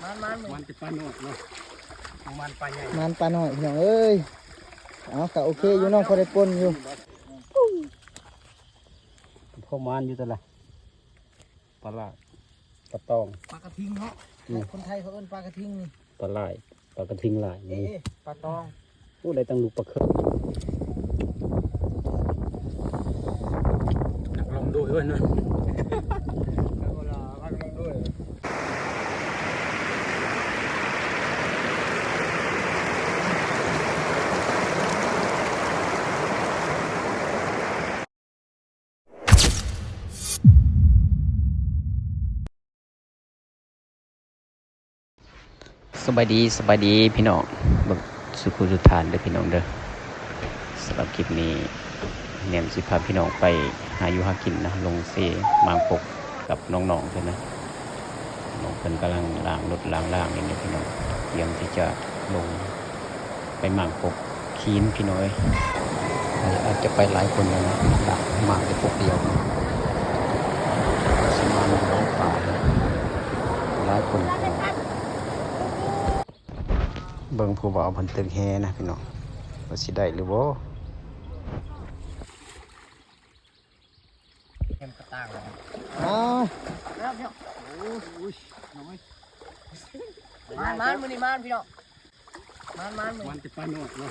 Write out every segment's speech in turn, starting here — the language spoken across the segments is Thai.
มันจะปลาหนวดเนาะมันปลาใหญ่มันปลาหน่อยพี่น้องเอ้ยเอาก็โอเคอยู่น้องพอได้ปนอยู่พ่อมันอยู่แต่ละปลาไหลปลาตองปลากระทิงเนาะคนไทยเขาเอิ้นปลากระทิงนี่ปลาไหลปลากระทิงไหลนี่ปลาตองพูดอะไรตั้งลูกปลาเค็มลองดูด้วยนะสบายดีพี่น้องแบบสุขุสุทานเด้อพี่น้องเด้อสำหรับคลิปนี้เนียมสิพาพี่น้องไปหาอยู่หากินนะลงเซมางปกกับน้องๆใช่ไหมน้องเพิ่นกำลังล้างรถล้างนี่นะพี่น้องเตรียมที่จะลงไปมางปกคีนพี่น้อยอาจจะไปหลายคนนะล้างมางแต่ปกเดียวสมาน้องป่าหลายคนเบิ่งผู้บ่าวเพิ่นตึงแฮนะพี่น้องว่าสิได้หรือบ่แฮมกระต่างแล้วพี่น้องโอ้ยน้อยมันมื้อนี้มันพี่น้องมันจะปลาหนวดเนาะ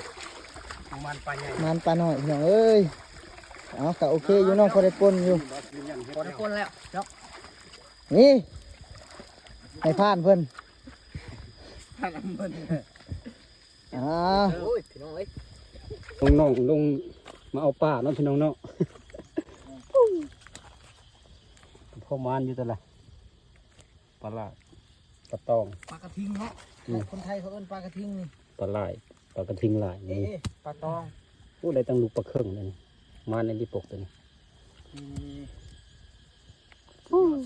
มันปลาใหญ่มันปลาหน่อยพี่น้องเอ้ยเอาก็โอเคอยู่น้องพอได้ปนอยู่พอได้ปนแล้วเนาะนี่ให้ผ่านเพิ่นโอ้ยพี่น้องเอ้ยน้องลงมาเอาป่าเนาะพี่น้องเนาะพ่อมันอยู่แต่ละปลาไหลปลาตองปลากระทิงเนาะคนไทยเขาเอิ้นปลากระทิงนี่ปลาไหลปลากระทิงไหลนี่ปลาตองพูดอะไรตั้งลูกปลาเครื่องเลยมาในที่ปกตัวนี้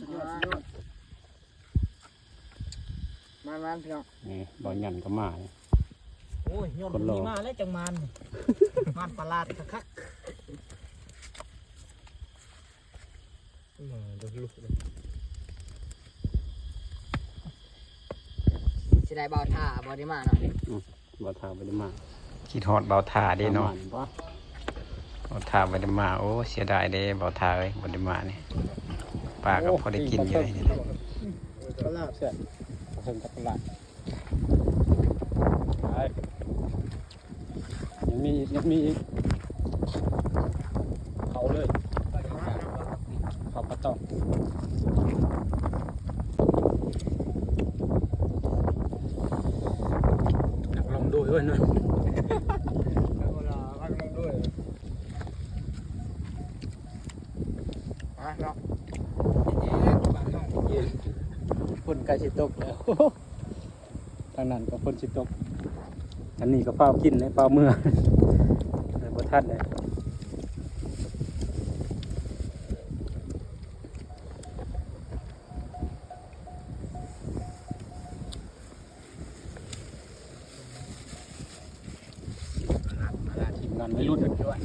สุดยอดมันพี่น้องนี่บ่อหยันก็มาโอ้ยยอดมีมาแล้วจังมันประหลาดคักดูลูกเลยสิได้เบาท่าบ่ได้มาเนาะบ่าวท่าบ่ได้มาคิดฮอดบ่าวท่าเด้เนาะบ่าวท่าบ่ได้มาโอ้เสียดายเด้บ่าวท่าเอ้ยบ่ได้มานี่ปลาก็พอได้กินอยู่เลยนี่ปลาเสียเพิ่งกับปลายังมีอีกเขาเลยเขาปลาตองลองดูด้วยนะฝนใกล้สิตกแล้วทางนั้นก็ฝนสิตกอันนี้ก็เฝ้ากินเลยเฝ้าเมื่อแต่บ่ทันเลยทีมงานไม่รุ่นด้วย